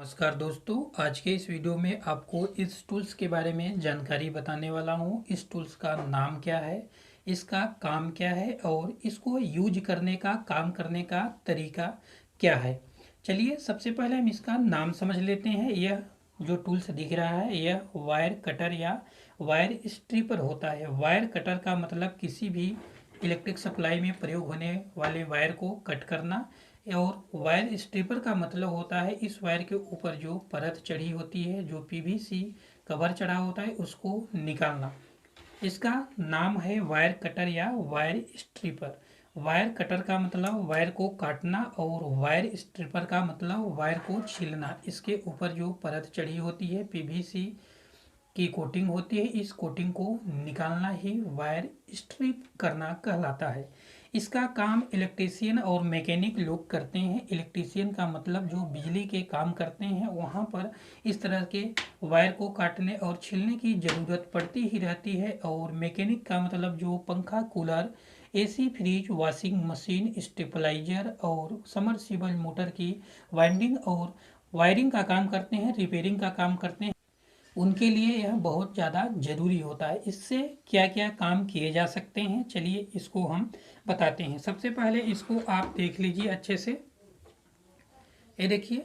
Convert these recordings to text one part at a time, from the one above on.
नमस्कार दोस्तों, आज के इस वीडियो में आपको इस टूल्स के बारे में जानकारी बताने वाला हूँ। इस टूल्स का नाम क्या है, इसका काम क्या है और इसको यूज करने का काम करने का तरीका क्या है। चलिए सबसे पहले हम इसका नाम समझ लेते हैं। यह जो टूल्स दिख रहा है यह वायर कटर या वायर स्ट्रिपर होता है। वायर कटर का मतलब किसी भी इलेक्ट्रिक सप्लाई में प्रयोग होने वाले वायर को कट करना, और वायर स्ट्रिपर का मतलब होता है इस वायर के ऊपर जो परत चढ़ी होती है, जो पीवीसी कवर चढ़ा होता है, उसको निकालना। इसका नाम है वायर कटर या वायर स्ट्रिपर। वायर कटर का मतलब वायर को काटना और वायर स्ट्रिपर का मतलब वायर को छीलना। इसके ऊपर जो परत चढ़ी होती है, पीवीसी की कोटिंग होती है, इस कोटिंग को निकालना ही वायर स्ट्रिप करना कहलाता है। इसका काम इलेक्ट्रीशियन और मैकेनिक लोग करते हैं। इलेक्ट्रीशियन का मतलब जो बिजली के काम करते हैं, वहाँ पर इस तरह के वायर को काटने और छीलने की ज़रूरत पड़ती ही रहती है। और मैकेनिक का मतलब जो पंखा, cooler, AC, fridge, washing machine, stabiliser और समरसिबल मोटर की वाइंडिंग और वायरिंग का काम करते हैं, रिपेयरिंग का काम करते हैं, उनके लिए यह बहुत ज़्यादा ज़रूरी होता है। इससे क्या क्या काम किए जा सकते हैं, चलिए इसको हम बताते हैं। सबसे पहले इसको आप देख लीजिए अच्छे से। ये देखिए,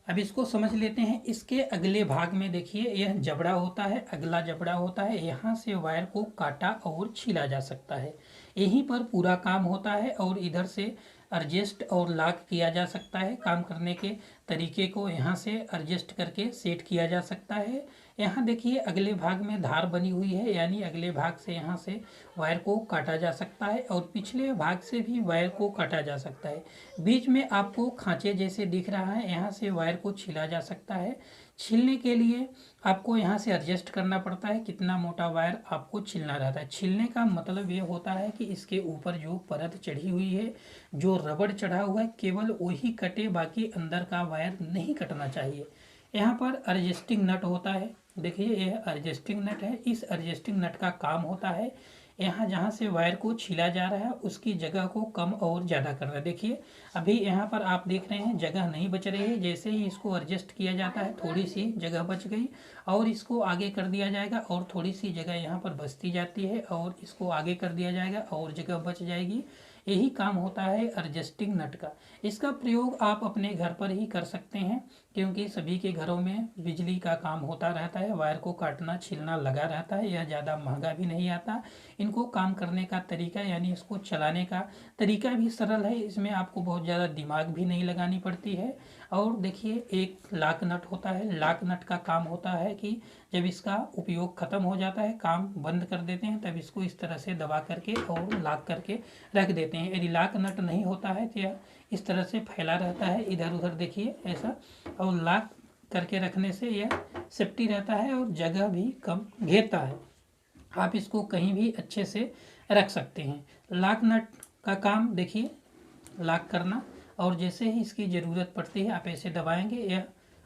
अब इसको समझ लेते हैं। इसके अगले भाग में देखिए, यह जबड़ा होता है, अगला जबड़ा होता है। यहाँ से वायर को काटा और छीला जा सकता है, यहीं पर पूरा काम होता है। और इधर से एडजस्ट और लॉक किया जा सकता है। काम करने के तरीके को यहाँ से एडजस्ट करके सेट किया जा सकता है। यहाँ देखिए अगले भाग में धार बनी हुई है, यानी अगले भाग से यहाँ से वायर को काटा जा सकता है और पिछले भाग से भी वायर को काटा जा सकता है। बीच में आपको खांचे जैसे दिख रहा है, यहाँ से वायर को छीला जा सकता है। छीलने के लिए आपको यहाँ से एडजस्ट करना पड़ता है, कितना मोटा वायर आपको छीलना रहता है। छीलने का मतलब ये होता है कि इसके ऊपर जो परत चढ़ी हुई है, जो रबड़ चढ़ा हुआ है, केवल वही कटे, बाकी अंदर का वायर नहीं कटना चाहिए। यहाँ पर एडजस्टिंग नट होता है, देखिए यह एडजस्टिंग नट है। इस एडजस्टिंग नट का काम होता है यहाँ जहाँ से वायर को छीला जा रहा है उसकी जगह को कम और ज़्यादा करना। देखिए अभी यहाँ पर आप देख रहे हैं जगह नहीं बच रही है। जैसे ही इसको एडजस्ट किया जाता है थोड़ी सी जगह बच गई, और इसको आगे कर दिया जाएगा और थोड़ी सी जगह यहाँ पर बचती जाती है, और इसको आगे कर दिया जाएगा और जगह बच जाएगी। यही काम होता है एडजस्टिंग नट का। इसका प्रयोग आप अपने घर पर ही कर सकते हैं, क्योंकि सभी के घरों में बिजली का काम होता रहता है, वायर को काटना छीलना लगा रहता है। यह ज़्यादा महंगा भी नहीं आता। इनको काम करने का तरीका यानी इसको चलाने का तरीका भी सरल है, इसमें आपको बहुत ज़्यादा दिमाग भी नहीं लगानी पड़ती है। और देखिए एक लॉक नट होता है। लॉक नट का काम होता है कि जब इसका उपयोग ख़त्म हो जाता है, काम बंद कर देते हैं, तब इसको इस तरह से दबा करके और लॉक करके रख देते हैं। यदि लॉक नट नहीं होता है तो यह इस तरह से फैला रहता है, इधर उधर देखिए ऐसा, और लॉक करके रखने से यह सेफ्टी रहता है और जगह भी कम घेरता है। आप इसको कहीं भी अच्छे से रख सकते हैं। लॉक नट का काम देखिए लॉक करना, और जैसे ही इसकी ज़रूरत पड़ती है आप ऐसे दबाएंगे, यह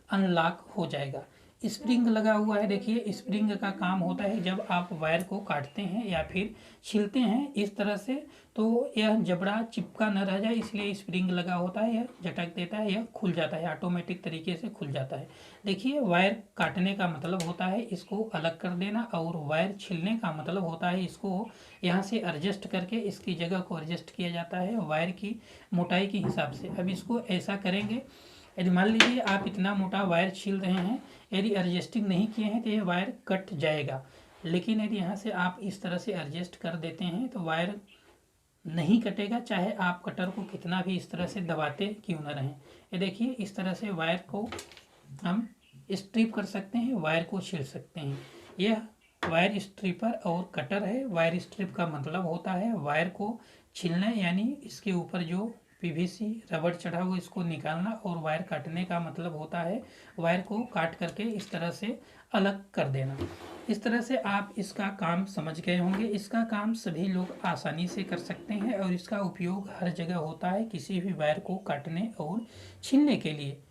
अनलॉक हो जाएगा। स्प्रिंग लगा हुआ है, देखिए स्प्रिंग का काम होता है जब आप वायर को काटते हैं या फिर छीलते हैं इस तरह से, तो यह जबड़ा चिपका न रह जाए, इसलिए स्प्रिंग लगा होता है। यह झटक देता है, यह खुल जाता है, ऑटोमेटिक तरीके से खुल जाता है। देखिए वायर काटने का मतलब होता है इसको अलग कर देना, और वायर छीलने का मतलब होता है इसको यहाँ से एडजस्ट करके इसकी जगह को एडजस्ट किया जाता है वायर की मोटाई के हिसाब से। अब इसको ऐसा करेंगे, यदि मान लीजिए आप इतना मोटा वायर छील रहे हैं, यदि एडजस्टिंग नहीं किए हैं तो ये वायर कट जाएगा। लेकिन यदि यहाँ से आप इस तरह से एडजस्ट कर देते हैं तो वायर नहीं कटेगा, चाहे आप कटर को कितना भी इस तरह से दबाते क्यों न रहें। ये देखिए इस तरह से वायर को हम स्ट्रिप कर सकते हैं, वायर को छील सकते हैं। यह वायर स्ट्रिपर और कटर है। वायर स्ट्रिप का मतलब होता है वायर को छीलना, यानी इसके ऊपर जो पीवीसी रबड़ चढ़ा हुआ इसको निकालना, और वायर काटने का मतलब होता है वायर को काट करके इस तरह से अलग कर देना। इस तरह से आप इसका काम समझ गए होंगे। इसका काम सभी लोग आसानी से कर सकते हैं और इसका उपयोग हर जगह होता है किसी भी वायर को काटने और छीलने के लिए।